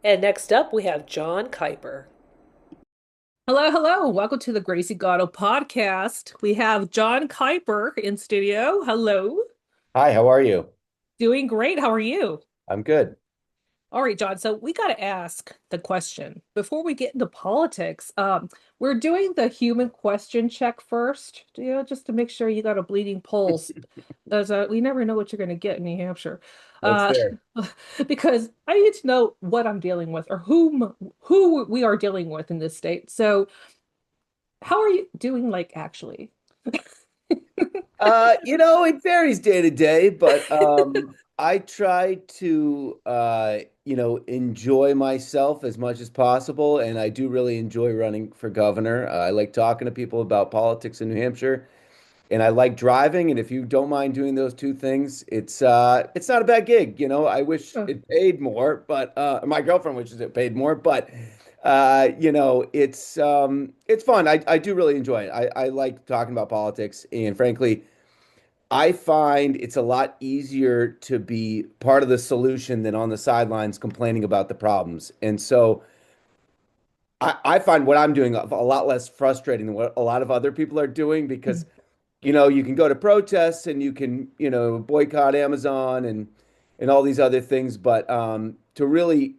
And next up, we have John Kiper. Hello, hello. Welcome to the Gracie Gatto podcast. We have John Kiper in studio. Hello. Hi, how are you? Doing great. How are you? I'm good. All right, John. So we got to ask the question before we get into politics. We're doing the human question check first, just to make sure you got a bleeding pulse, as we never know what you're going to get in New Hampshire. That's Uh, fair. because I need to know what I'm dealing with or who we are dealing with in this state. So, how are you doing, like, actually? It varies day to day, but I try to enjoy myself as much as possible, and I do really enjoy running for governor. I like talking to people about politics in New Hampshire, and I like driving, and if you don't mind doing those two things, it's not a bad gig. I wish it paid more, but my girlfriend wishes it paid more, but it's fun. I do really enjoy it. I like talking about politics, and frankly, I find it's a lot easier to be part of the solution than on the sidelines complaining about the problems. And so I find what I'm doing a lot less frustrating than what a lot of other people are doing because you can go to protests and you can, boycott Amazon and all these other things, but to really,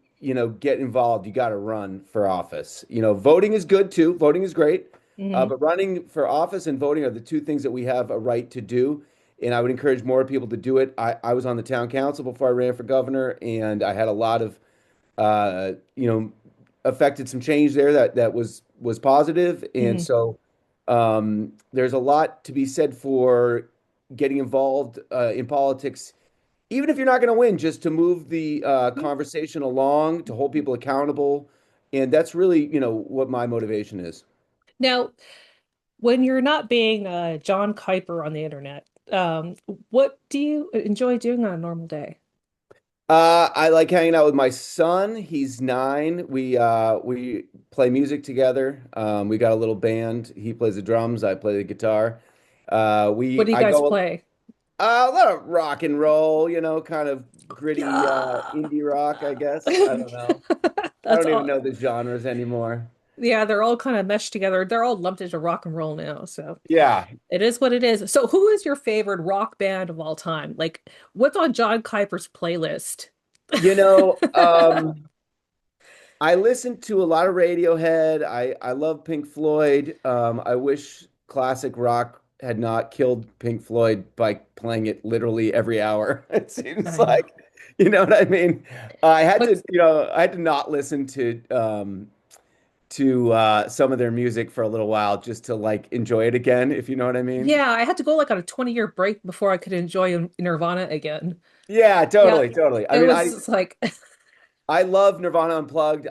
get involved, you got to run for office. Voting is good too. Voting is great, Mhm. but running for office and voting are the two things that we have a right to do. And I would encourage more people to do it. I was on the town council before I ran for governor, and I had a lot of uh, you know, affected some change there that was positive. And Mhm. so there's a lot to be said for getting involved in politics, even if you're not going to win, just to move the conversation along, to hold people accountable. And that's really, what my motivation is. Now, when you're not being John Kuiper on the internet, what do you enjoy doing on a normal day? I like hanging out with my son. He's 9. We play music together. We got a little band. He plays the drums. I play the guitar. What do you I guys go play? a lot of rock and roll, kind of gritty Yeah. indie rock, I guess. I don't know. I That's don't even all. know the genres anymore. Yeah, they're all kind of meshed together. They're all lumped into rock and roll now. So Yeah, it is what it is. So who is your favorite rock band of all time? Like, what's on John Kuiper's playlist? you know, um, I listen to a lot of Radiohead. I love Pink Floyd. I wish classic rock had not killed Pink Floyd by playing it literally every hour. It seems I know. like, you know what I mean? What's I had to not listen to some of their music for a little while just to like enjoy it again, if you know what I mean. Yeah, I had to go like on a 20-year break before I could enjoy Nirvana again. Yeah, Yeah, totally, totally. I it mean, was I just like, I love Nirvana Unplugged.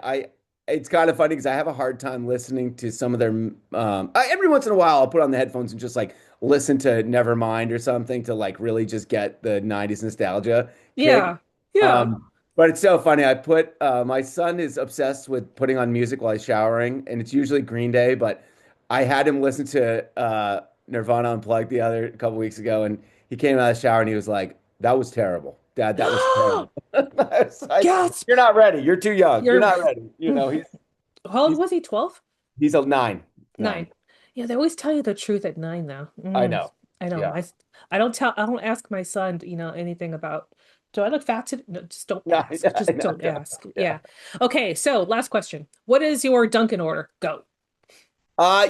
It's kind of funny because I have a hard time listening to some of their every once in a while I'll put on the headphones and just like listen to Nevermind or something to like really just get the 90s nostalgia kick. yeah, yeah. But it's so funny. My son is obsessed with putting on music while he's showering, and it's usually Green Day, but I had him listen to Nirvana Unplugged the other couple weeks ago, and he came out of the shower and he was like, "That was terrible, Dad. That was terrible." I was like, Gasp! "You're not ready. You're too young. You're You're not ready." how old He's was he? 12? he's a 9, 9. 9. Yeah, they always tell you the truth at 9 though. I know. I know. Yeah. I don't ask my son, anything about, do I look fat today? No, just don't No, ask. Just no, don't no. ask. Yeah. Yeah. Okay, so last question. What is your Dunkin' order? Go.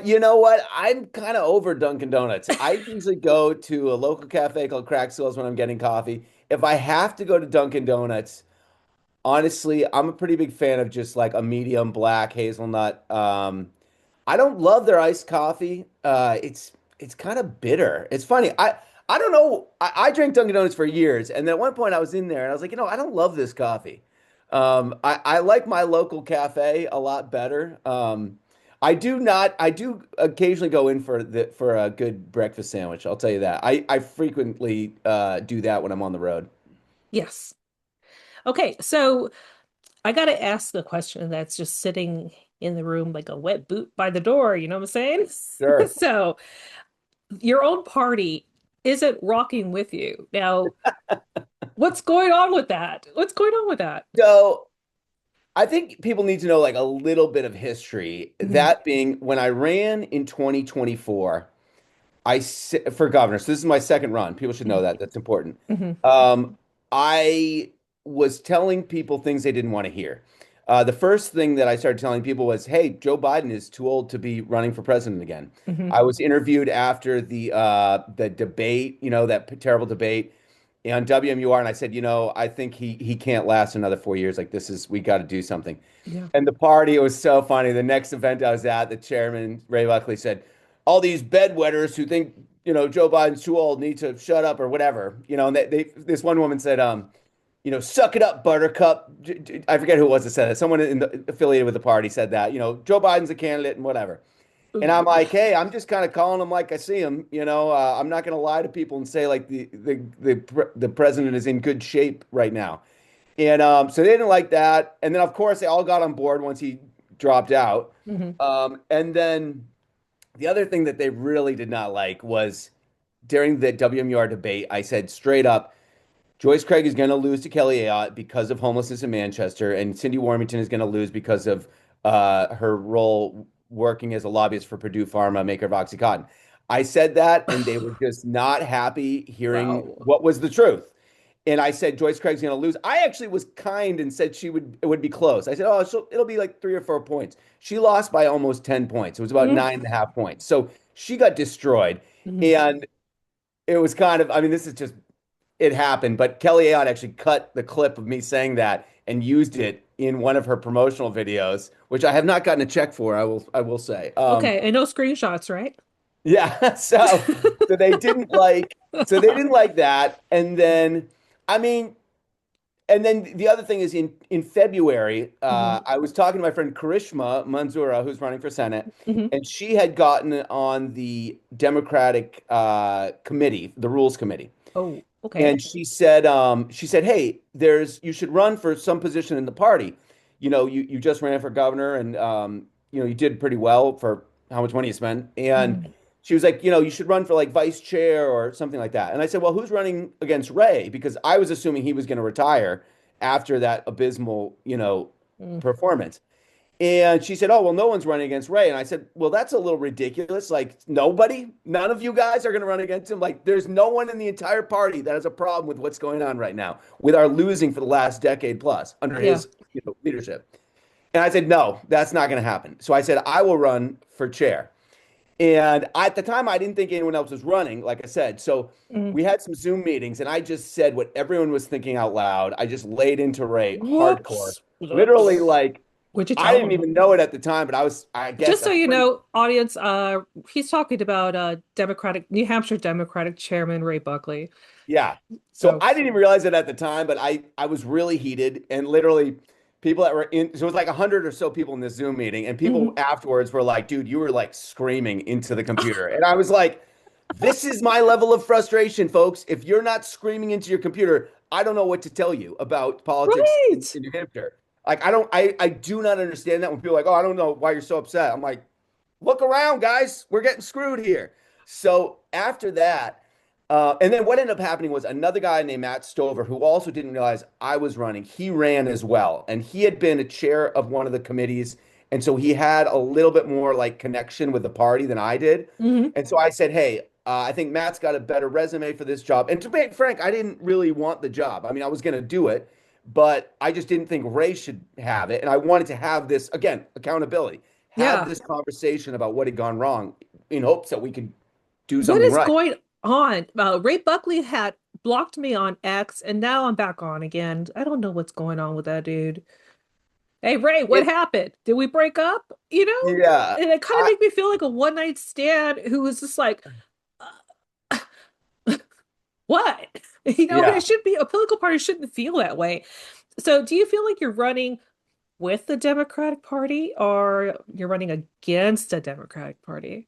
You know what? I'm kind of over Dunkin' Donuts. I usually go to a local cafe called Crack Skills when I'm getting coffee. If I have to go to Dunkin' Donuts, honestly, I'm a pretty big fan of just like a medium black hazelnut. I don't love their iced coffee. It's kind of bitter. It's funny. I don't know. I drank Dunkin' Donuts for years, and then at one point I was in there and I was like, I don't love this coffee. I like my local cafe a lot better. I do not. I do occasionally go in for a good breakfast sandwich. I'll tell you that. I frequently do that when I'm on the road. Yes. Okay, so I gotta ask the question that's just sitting in the room like a wet boot by the door, you know what I'm saying? Sure. So your own party isn't rocking with you. Now, what's going on with that? What's going on with that? So I think people need to know like a little bit of history. Hmm. That being when I ran in 2024, for governor. So this is my second run. People should know that. That's important. Hmm. Um, I was telling people things they didn't want to hear. The first thing that I started telling people was, "Hey, Joe Biden is too old to be running for president again." Hmm. I was interviewed after the debate, that terrible debate on WMUR, and I said, I think he can't last another 4 years. Like we got to do something. Yeah. And the party, it was so funny. The next event I was at, the chairman, Ray Buckley, said, all these bedwetters who think, Joe Biden's too old need to shut up or whatever. And this one woman said, suck it up, Buttercup. I forget who it was that said it. Someone affiliated with the party said that, Joe Biden's a candidate and whatever. And I'm like, hey, I'm just kind of calling him like I see him. I'm not going to lie to people and say like the president is in good shape right now. And so they didn't like that. And then, of course, they all got on board once he dropped out. Hmm. And then the other thing that they really did not like was during the WMUR debate, I said straight up, Joyce Craig is going to lose to Kelly Ayotte because of homelessness in Manchester, and Cindy Warmington is going to lose because of her role working as a lobbyist for Purdue Pharma, maker of OxyContin. I said that, and they were just not happy hearing Wow. what was the truth. And I said Joyce Craig's going to lose. I actually was kind and said it would be close. I said, oh, it'll be like 3 or 4 points. She lost by almost 10 points. It was about Mm. 9.5 points. So she got destroyed. Mhm. And it was kind of, I mean, this is just it happened, but Kelly Ayotte actually cut the clip of me saying that and used it in one of her promotional videos, which I have not gotten a check for, I will say. Okay, and no screenshots, right? Yeah, so they didn't like that. And then I mean, and then the other thing is in February, Hmm. I was talking to my friend Karishma Manzoora, who's running for Senate, Hmm. and she had gotten on the Democratic committee, the Rules Committee. Oh, okay. And she said, hey, you should run for some position in the party. You just ran for governor and you did pretty well for how much money you spent. And Hmm. she was like, you should run for like vice chair or something like that. And I said, well, who's running against Ray? Because I was assuming he was going to retire after that abysmal, Mm. performance. And she said, oh, well, no one's running against Ray. And I said, well, that's a little ridiculous. Like, none of you guys are going to run against him. Like, there's no one in the entire party that has a problem with what's going on right now with our losing for the last decade plus under Yeah. his, leadership. And I said, no, that's not going to happen. So I said, I will run for chair. And at the time, I didn't think anyone else was running, like I said. So Mm. we had some Zoom meetings, and I just said what everyone was thinking out loud. I just laid into Ray hardcore, Whoops. literally Whoops. like What'd you I tell didn't him? even know it at the time, but I Just guess, so you afraid. know, audience, he's talking about New Hampshire Democratic Chairman Ray Buckley. Yeah. So So, I didn't even realize it at the time, but I was really heated and literally people that were in, so it was like 100 or so people in this Zoom meeting, and people mhm. afterwards were like, dude, you were like screaming into the computer. And I was like, this is my level of frustration, folks. If you're not screaming into your computer, I don't know what to tell you about politics in Right. New Hampshire. Like, I do not understand that when people are like, oh, I don't know why you're so upset. I'm like, look around, guys. We're getting screwed here. So after that, and then what ended up happening was another guy named Matt Stover, who also didn't realize I was running. He ran as well, and he had been a chair of one of the committees, and so he had a little bit more like connection with the party than I did. Hmm. And so I said, "Hey, I think Matt's got a better resume for this job." And to be frank, I didn't really want the job. I mean, I was going to do it, but I just didn't think Ray should have it, and I wanted to have this again accountability, have Yeah. this conversation about what had gone wrong, in hopes that we could do What something is right. going on? Ray Buckley had blocked me on X, and now I'm back on again. I don't know what's going on with that dude. Hey, Ray, what It, happened? Did we break up? yeah, And it kind of I, made me feel like a one night stand who was just like, uh, what? It yeah. should be a political party shouldn't feel that way. So, do you feel like you're running with the Democratic Party or you're running against the Democratic Party?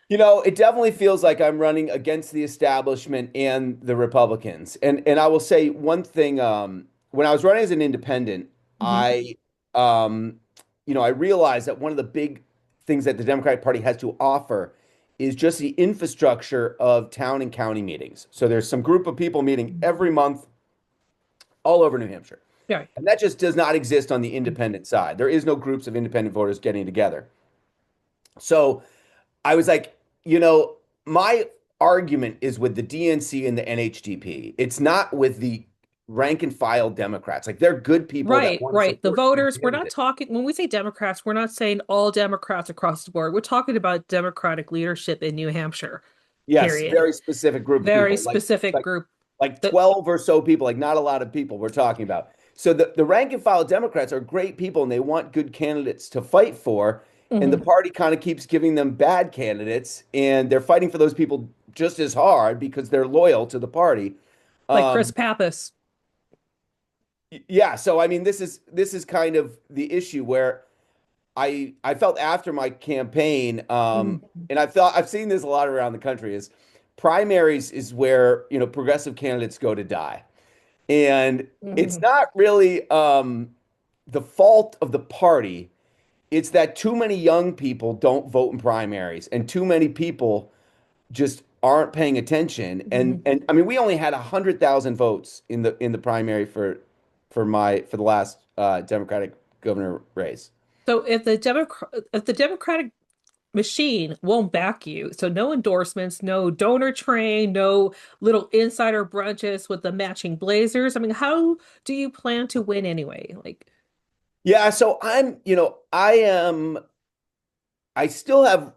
It definitely feels like I'm running against the establishment and the Republicans. And I will say one thing, when I was running as an independent, Hmm. I um, I realized that one of the big things that the Democratic Party has to offer is just the infrastructure of town and county meetings. So there's some group of people meeting every month all over New Hampshire. Yeah. And that just does not exist on the independent side. There is no groups of independent voters getting together. So I was like, my argument is with the DNC and the NHDP. It's not with the rank and file Democrats. Like they're good people that Right, want to right. The support good voters, we're not candidates. talking, when we say Democrats, we're not saying all Democrats across the board. We're talking about Democratic leadership in New Hampshire, Yes, period. very specific group of Very people, specific like group like that, 12 or so people, like not a lot of people we're talking about. So the rank and file Democrats are great people and they want good candidates to fight for. And the mhm, party kind of keeps giving them bad candidates, and they're fighting for those people just as hard because they're loyal to the party. like Chris Um, Pappas. yeah, so I mean, this is kind of the issue where I felt after my campaign, Mhm, and I've seen this a lot around the country, is primaries is where, progressive candidates go to die. And it's mhm. not really the fault of the party. It's that too many young people don't vote in primaries, and too many people just aren't paying attention. And Mhm. and I mean, we only had 100,000 votes in the primary for the last Democratic governor race. So if the Democratic machine won't back you, so no endorsements, no donor train, no little insider brunches with the matching blazers. I mean, how do you plan to win anyway? Like, Yeah, so I still have,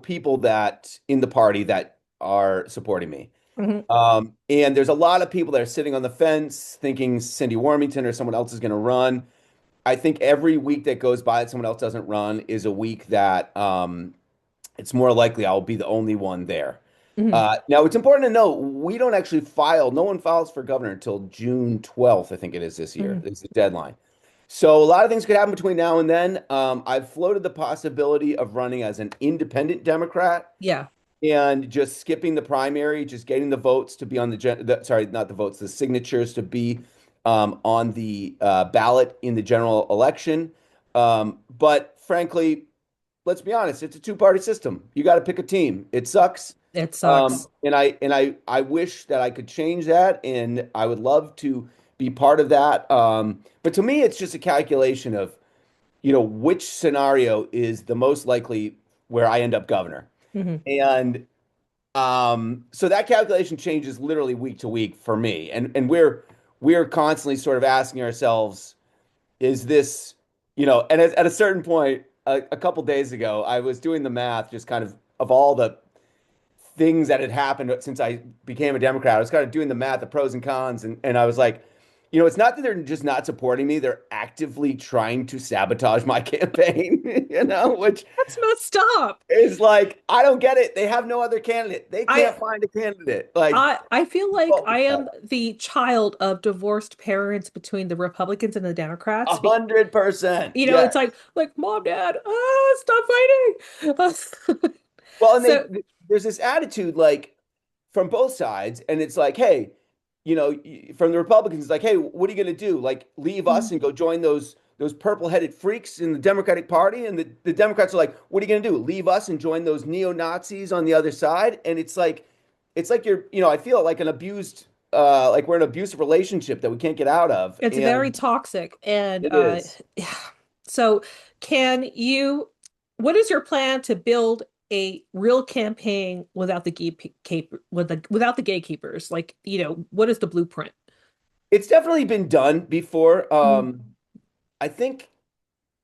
people that in the party that are supporting me. mhm, And there's a lot of people that are sitting on the fence thinking Cindy Warmington or someone else is going to run. I think every week that goes by that someone else doesn't run is a week that it's more likely I'll be the only one there. mhm, Now, it's important to note we don't actually file, no one files for governor until June 12th, I think it is this year, mhm. is the deadline. So a lot of things could happen between now and then. I've floated the possibility of running as an independent Democrat Yeah, and just skipping the primary, just getting the votes to be on sorry, not the votes, the signatures to be on the ballot in the general election. But frankly, let's be honest, it's a two-party system. You got to pick a team. It sucks. it sucks. And I wish that I could change that, and I would love to be part of that. But to me, it's just a calculation of, which scenario is the most likely where I end up governor. Mhm. And so that calculation changes literally week to week for me. And we're constantly sort of asking ourselves, is this, and at a certain point, a couple days ago, I was doing the math just kind of all the things that had happened since I became a Democrat. I was kind of doing the math, the pros and cons, and I was like, it's not that they're just not supporting me, they're actively trying to sabotage my campaign, which That's messed up. is like, I don't get it. They have no other candidate. They I can't find a candidate. Like, I feel like vote I with am that. the child of divorced parents between the Republicans and the A Democrats. 100%. You know, Yeah. it's like mom, dad, stop fighting. Well, and So, there's this attitude like from both sides, and it's like, hey, from the Republicans, it's like, hey, what are you going to do? Like, leave us and go join those purple-headed freaks in the Democratic Party? And the Democrats are like, what are you going to do? Leave us and join those neo-Nazis on the other side? And it's like you're, I feel like an abused, like we're in an abusive relationship that we can't get out of, it's very and toxic. And it is. yeah. So can you, what is your plan to build a real campaign without the without the gatekeepers? Like, what is the blueprint? It's definitely been done before. Mhm, I think.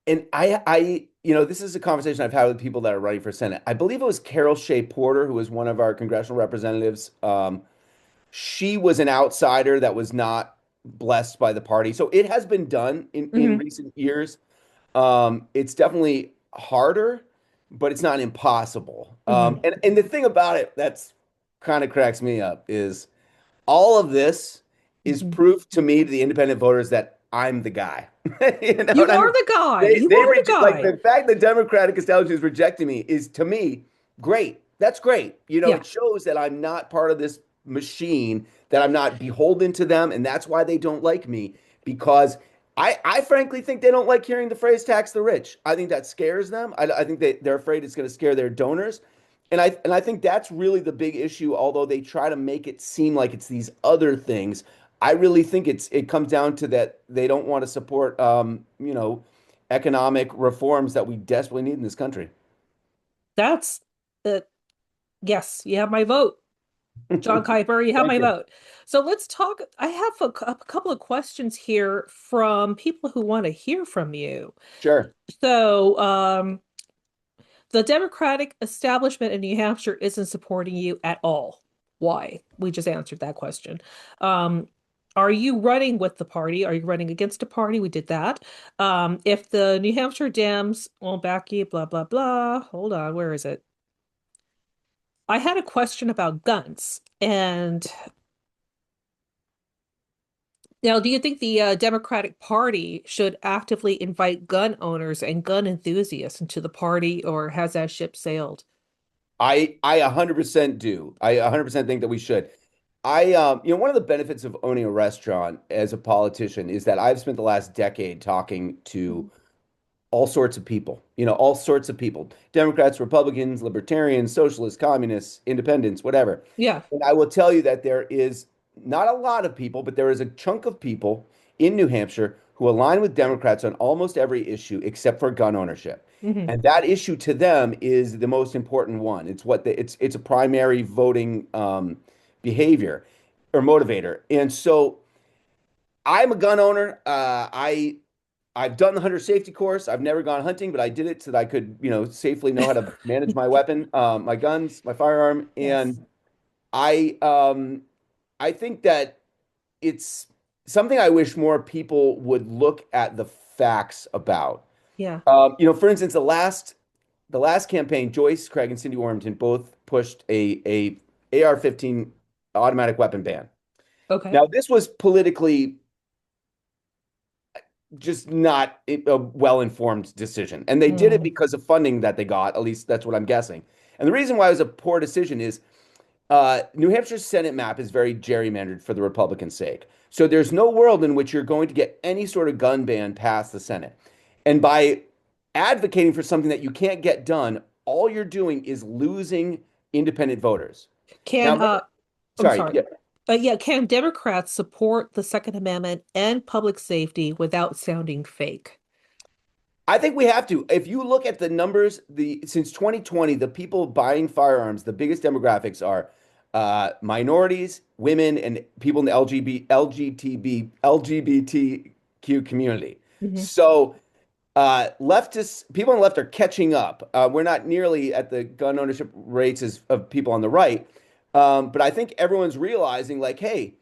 And this is a conversation I've had with people that are running for Senate. I believe it was Carol Shea Porter, who was one of our congressional representatives. She was an outsider that was not blessed by the party. So it has been done in mhm, recent years. It's definitely harder, but it's not impossible. mhm, And the thing about it that's kind of cracks me up is all of this is mhm. proof to me, to the independent voters, that I'm the guy. You know You what I are mean? the guy. They You they are the reject, like, guy. the fact the Democratic establishment is rejecting me is, to me, great. That's great. Yeah. It shows that I'm not part of this machine, that I'm not beholden to them, and that's why they don't like me, because I frankly think they don't like hearing the phrase tax the rich. I think that scares them. I think they're afraid it's going to scare their donors. And I think that's really the big issue, although they try to make it seem like it's these other things. I really think it comes down to that they don't want to support economic reforms that we desperately need in this country. That's uh, yes, you have my vote. John Kiper, you have Thank my you. vote. So let's talk. I have a couple of questions here from people who want to hear from you. Sure. So, the Democratic establishment in New Hampshire isn't supporting you at all. Why? We just answered that question. Um, are you running with the party? Are you running against a party? We did that. If the New Hampshire Dems won't back you, blah, blah, blah. Hold on, where is it? I had a question about guns. And now, do you think the Democratic Party should actively invite gun owners and gun enthusiasts into the party, or has that ship sailed? I 100% do. I 100% think that we should. One of the benefits of owning a restaurant as a politician is that I've spent the last decade talking to all sorts of people, all sorts of people, Democrats, Republicans, libertarians, socialists, communists, independents, whatever. Yeah. And I will tell you that there is not a lot of people, but there is a chunk of people in New Hampshire who align with Democrats on almost every issue except for gun ownership. Hmm. And that issue to them is the most important one. It's a primary voting behavior or motivator. And so I'm a gun owner. I've done the hunter safety course. I've never gone hunting, but I did it so that I could, safely know how to manage my weapon, my guns, my firearm. Yes. And I I think that it's something I wish more people would look at the facts about. Yeah. For instance, the last campaign, Joyce Craig and Cindy Warrington both pushed a AR-15 automatic weapon ban. Okay. Now, this was politically just not a well-informed decision. And they did it Mm. because of funding that they got, at least that's what I'm guessing. And the reason why it was a poor decision is New Hampshire's Senate map is very gerrymandered for the Republican sake. So there's no world in which you're going to get any sort of gun ban past the Senate. And by advocating for something that you can't get done, all you're doing is losing independent voters. Now, Can I'm sorry, sorry. yeah, Yeah, can Democrats support the Second Amendment and public safety without sounding fake? I think we have to. If you look at the numbers, the since 2020, the people buying firearms, the biggest demographics are minorities, women, and people in the LGBTQ community. Hmm. So leftists, people on the left are catching up. We're not nearly at the gun ownership rates as of people on the right, but I think everyone's realizing, like, hey,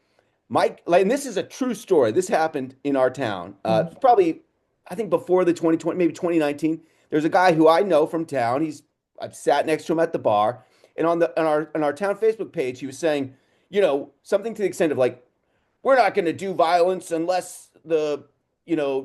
Mike, like, and this is a true story. This happened in our town. Hmm. Probably, I think before the 2020, maybe 2019. There's a guy who I know from town. I've sat next to him at the bar, and on our town Facebook page, he was saying, something to the extent of like, we're not going to do violence unless the,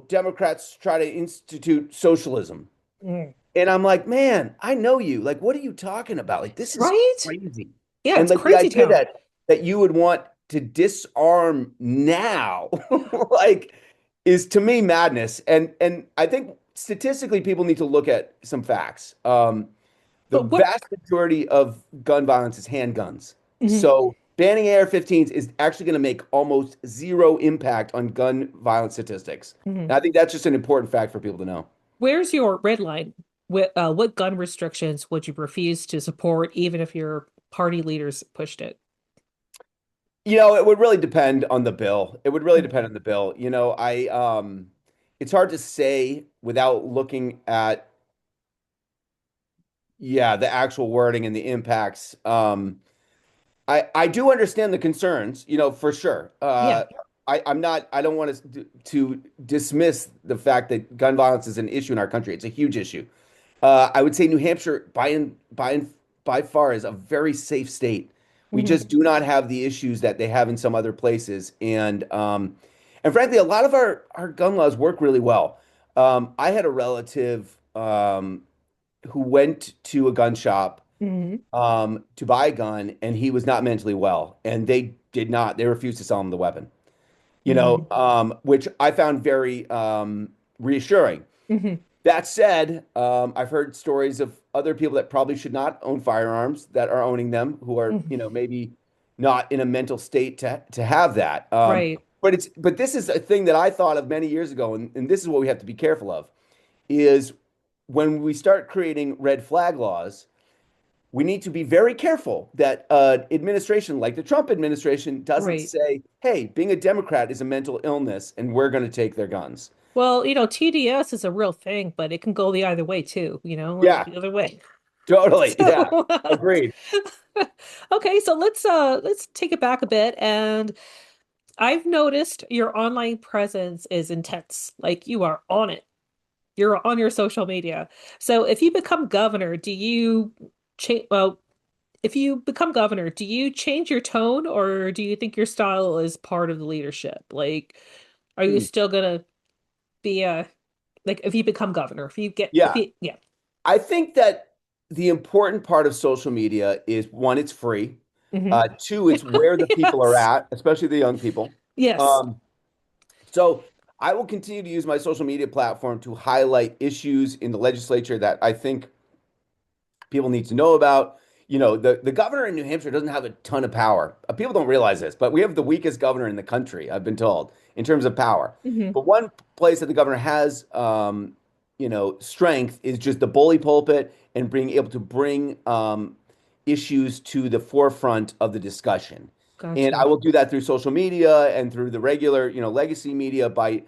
Democrats try to institute socialism. Mm. And I'm like, man, I know you. Like, what are you talking about? Like, this is Right? crazy. Yeah, And it's like the crazy idea town. that you would want to disarm now, like, is to me madness. And I think statistically, people need to look at some facts. The But what? vast majority of gun violence is handguns. Mhm. So banning AR-15s is actually going to make almost zero impact on gun violence statistics. Mhm. And I think that's just an important fact for people to know. Where's your red line? What gun restrictions would you refuse to support, even if your party leaders pushed it? It would really depend on the bill. It would really Mhm. depend on the bill. It's hard to say without looking at, yeah, the actual wording and the impacts. I do understand the concerns, for sure. Yeah. I don't want to dismiss the fact that gun violence is an issue in our country. It's a huge issue. I would say New Hampshire, by far, is a very safe state. We Mhm. just do not have the issues that they have in some other places, and frankly, a lot of our gun laws work really well. I had a relative who went to a gun shop Mhm. to buy a gun, and he was not mentally well, and they refused to sell him the weapon. Mhm. Which I found very reassuring. Mhm. That said, I've heard stories of other people that probably should not own firearms that are owning them, who are, Mhm. maybe not in a mental state to have that. Right. but this is a thing that I thought of many years ago, and this is what we have to be careful of, is when we start creating red flag laws, we need to be very careful that administration like the Trump administration doesn't Right. say, hey, being a Democrat is a mental illness and we're going to take their guns. Well, TDS is a real thing, but it can go the other way too, like Yeah, the other way. totally. Yeah, So, agreed. okay, so let's take it back a bit, and I've noticed your online presence is intense. Like you are on it. You're on your social media. So if you become governor, do you change? Well, if you become governor, do you change your tone, or do you think your style is part of the leadership? Like, are you Hmm. still gonna be a like if you become governor, if Yeah, you yeah. I think that the important part of social media is one, it's free. Hmm. Two, it's where the people are Yes. at, especially the young people. Yes. Um, so I will continue to use my social media platform to highlight issues in the legislature that I think people need to know about. The governor in New Hampshire doesn't have a ton of power. People don't realize this, but we have the weakest governor in the country, I've been told, in terms of power. Hmm. But one place that the governor has, strength is just the bully pulpit and being able to bring issues to the forefront of the discussion. And I Gotcha. will do that through social media and through the regular, legacy media by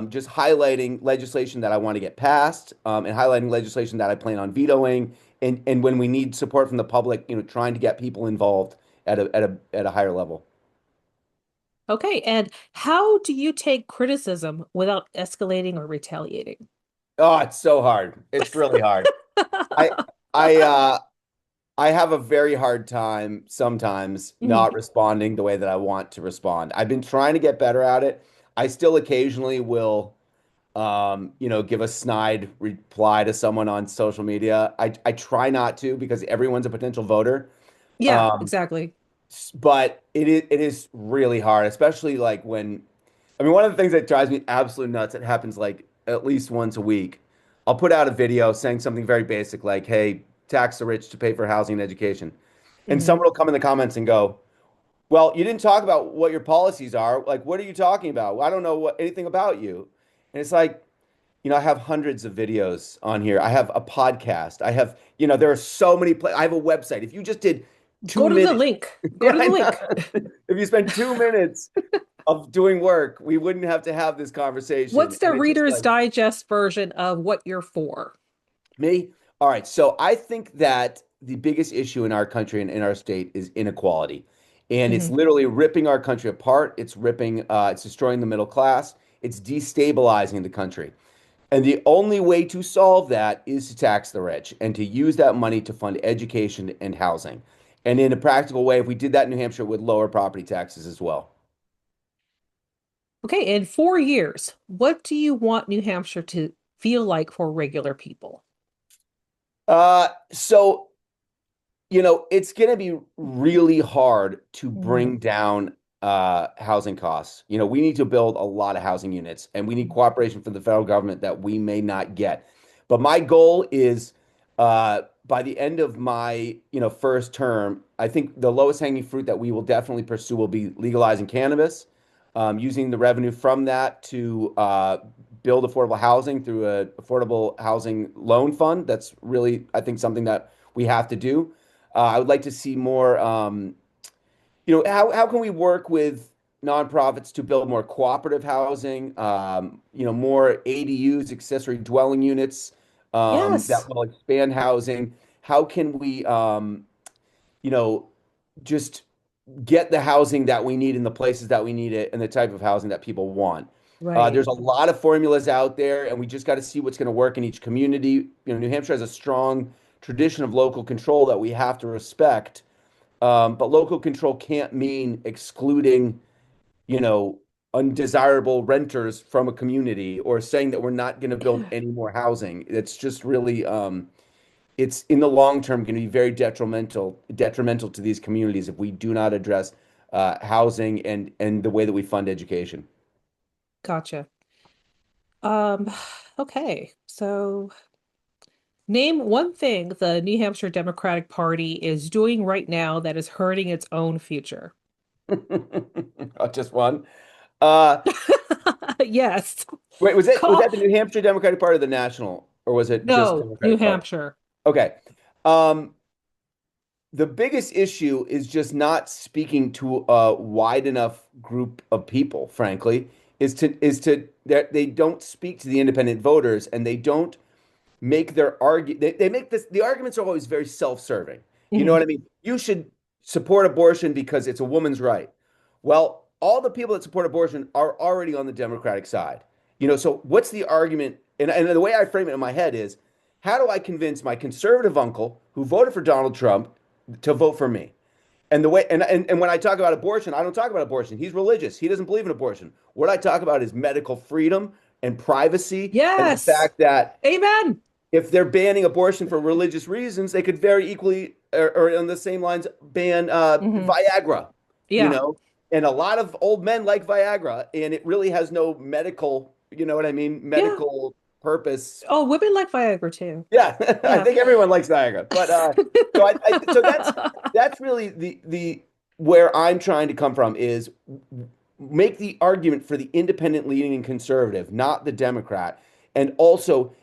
just highlighting legislation that I want to get passed, and highlighting legislation that I plan on vetoing, and when we need support from the public, trying to get people involved at a higher level. Okay, and how do you take criticism without escalating or retaliating? Oh, it's so hard. It's really hard. I I I have a very hard time sometimes Mhm. not responding the way that I want to respond. I've been trying to get better at it. I still occasionally will give a snide reply to someone on social media. I try not to because everyone's a potential voter. Yeah, Um, exactly. but it is really hard, especially like when I mean one of the things that drives me absolute nuts, it happens like at least once a week. I'll put out a video saying something very basic like, hey, tax the rich to pay for housing and education. And Hmm. someone will come in the comments and go, well, you didn't talk about what your policies are. Like, what are you talking about? I don't know anything about you. And it's like, I have hundreds of videos on here. I have a podcast. I have, there are so many. I have a website. If you just did Go two to the minutes, link. Go yeah, to I the know. link. If you spend 2 minutes of doing work, we wouldn't have to have this conversation. What's the And it's just Reader's like, Digest version of what you're for? me? All right. So I think that the biggest issue in our country and in our state is inequality. And it's Hmm. literally ripping our country apart. It's destroying the middle class. It's destabilizing the country. And the only way to solve that is to tax the rich and to use that money to fund education and housing. And in a practical way, if we did that in New Hampshire, it would lower property taxes as well. Okay, in 4 years, what do you want New Hampshire to feel like for regular people? So it's going to be really hard to Hmm. bring down housing costs. We need to build a lot of housing units, and we need cooperation from the federal government that we may not get. But my goal is by the end of my first term, I think the lowest hanging fruit that we will definitely pursue will be legalizing cannabis, using the revenue from that to build affordable housing through a affordable housing loan fund. That's really, I think, something that we have to do. I would like to see more. How can we work with nonprofits to build more cooperative housing? More ADUs, accessory dwelling units, that Yes, will expand housing. How can we, you know, just get the housing that we need in the places that we need it and the type of housing that people want? right. There's a lot of formulas out there, and we just got to see what's going to work in each community. New Hampshire has a strong tradition of local control that we have to respect. But local control can't mean excluding, you know, undesirable renters from a community or saying that we're not going to build Yeah, any more housing. It's just really, it's in the long term going to be very detrimental to these communities if we do not address housing and the way that we fund education. gotcha. Um, okay. So name one thing the New Hampshire Democratic Party is doing right now that is hurting its own future. Just one. Uh, Yes. wait, was Call that the New Hampshire Democratic Party or the National, or was it just no, New Democratic Party? Hampshire. Okay. Um, the biggest issue is just not speaking to a wide enough group of people, frankly, is to that they don't speak to the independent voters and they don't make their argue they make this the arguments are always very self-serving. You know Mhm. what I mean? You should support abortion because it's a woman's right. Well, all the people that support abortion are already on the Democratic side. So what's the argument? And the way I frame it in my head is, how do I convince my conservative uncle who voted for Donald Trump to vote for me? And the way and when I talk about abortion, I don't talk about abortion. He's religious. He doesn't believe in abortion. What I talk about is medical freedom and privacy and the Yes. fact that Amen. if they're banning abortion for religious reasons, they could very equally, or on the same lines, ban Hmm. Viagra, you Yeah. know? And a lot of old men like Viagra, and it really has no medical, you know what I mean? Yeah. Medical purpose. Oh, women like Viagra too. Yeah, I Yeah. think everyone likes Viagra, but so that's really the where I'm trying to come from is make the argument for the independent leaning conservative, not the Democrat. And also,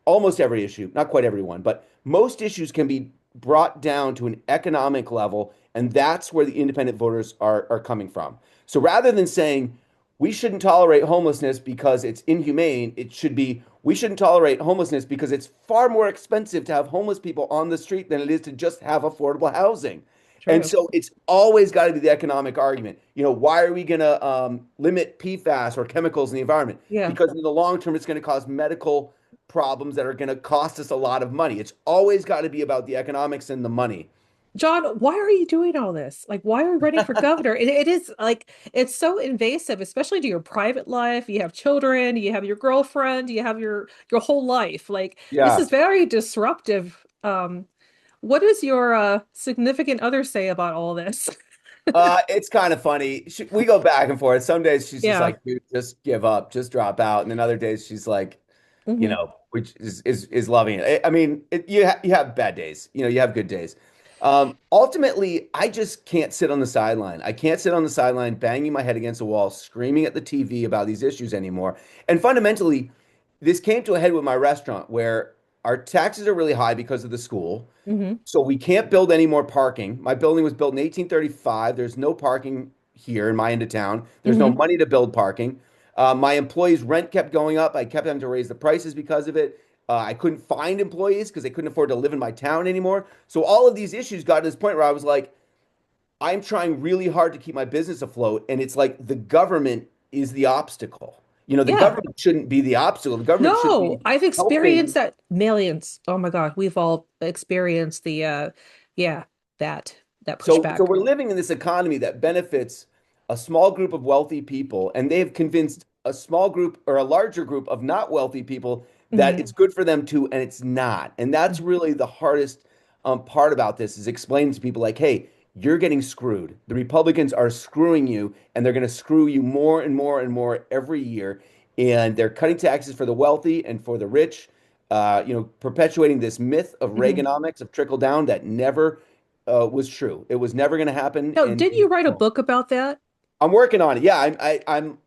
almost every issue, not quite everyone, but most issues can be brought down to an economic level. And that's where the independent voters are coming from. So rather than saying we shouldn't tolerate homelessness because it's inhumane, it should be we shouldn't tolerate homelessness because it's far more expensive to have homeless people on the street than it is to just have affordable housing. And True. so it's always got to be the economic argument. Why are we going to limit PFAS or chemicals in the environment? Yeah. Because in the long term, it's going to cause medical problems that are going to cost us a lot of money. It's always got to be about the economics and the money. John, why are you doing all this? Like, why are you running for governor? It is like, it's so invasive, especially to your private life. You have children, you have your girlfriend, you have your whole life. Like, this Yeah. is very disruptive. What does your significant other say about all this? It's kind of funny. We go back and forth. Some days she's just Yeah. like, dude, just give up, just drop out. And then other days she's like, Hmm. which is loving it. I mean, you have bad days, you have good days. Ultimately, I just can't sit on the sideline. I can't sit on the sideline banging my head against the wall, screaming at the TV about these issues anymore. And fundamentally, this came to a head with my restaurant where our taxes are really high because of the school. Hmm. So we can't build any more parking. My building was built in 1835. There's no parking here in my end of town. There's no Hmm. money to build parking. My employees' rent kept going up. I kept having to raise the prices because of it. I couldn't find employees because they couldn't afford to live in my town anymore. So all of these issues got to this point where I was like, I'm trying really hard to keep my business afloat, and it's like the government is the obstacle. The Yeah. government shouldn't be the obstacle. The government should No, be I've experienced helping. that millions. Oh my God, we've all experienced the yeah, that So pushback. we're living in this economy that benefits a small group of wealthy people, and they've convinced a small group or a larger group of not wealthy people that Hmm. it's good for them too, and it's not. And that's really the hardest part about this is explaining to people like, hey, you're getting screwed. The Republicans are screwing you, and they're going to screw you more and more and more every year. And they're cutting taxes for the wealthy and for the rich, perpetuating this myth of Hmm. Reaganomics, of trickle down that never was true. It was never going to happen. No, And didn't you write a book about that? I'm working on it. Yeah,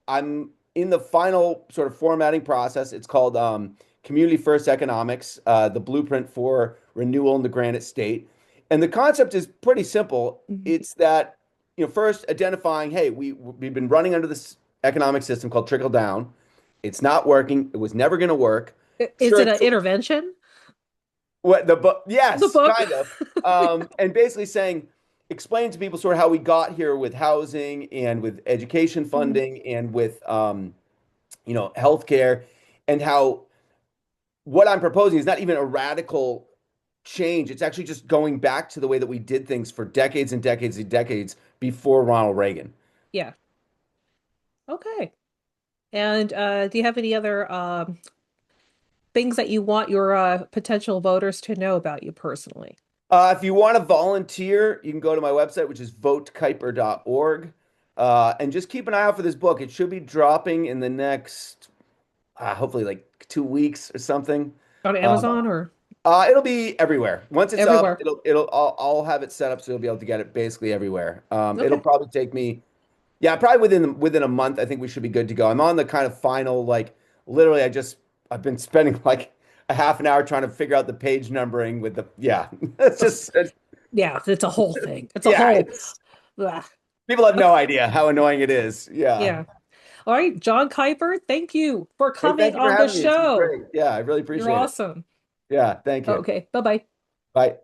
I'm in the final sort of formatting process. It's called Community First Economics, the blueprint for renewal in the Granite State. And the concept is pretty simple. Mhm. It's that, first identifying, hey, we've been running under this economic system called trickle down. It's not working. It was never going to work. Is Sure, it an intervention? what the book? The Yes, book? kind of. And basically saying, explain to people sort of how we got here with housing and with education Mhm. funding and with healthcare, and how what I'm proposing is not even a radical change. It's actually just going back to the way that we did things for decades and decades and decades before Ronald Reagan. Yeah. Okay. And do you have any other things that you want your potential voters to know about you personally? If you want to volunteer, you can go to my website, which is votekiper.org. And just keep an eye out for this book. It should be dropping in the next, hopefully, like 2 weeks or something. On Um, Amazon or it'll be everywhere. Once it's up, everywhere? I'll have it set up so you'll be able to get it basically everywhere. It'll Okay. probably take me Yeah, probably within a month, I think we should be good to go. I'm on the kind of final, like literally, I've been spending like a half an hour trying to figure out the page numbering with the yeah. Yeah, it's a whole thing. It's a Yeah, whole. it's Ugh. people have no Okay, idea how annoying it is. Yeah. yeah. All right, John Kuiper, thank you for Hey, coming thank you for on the having me. This was show. great. Yeah, I really You're appreciate it. awesome. Yeah, thank you. Okay, bye-bye. Bye.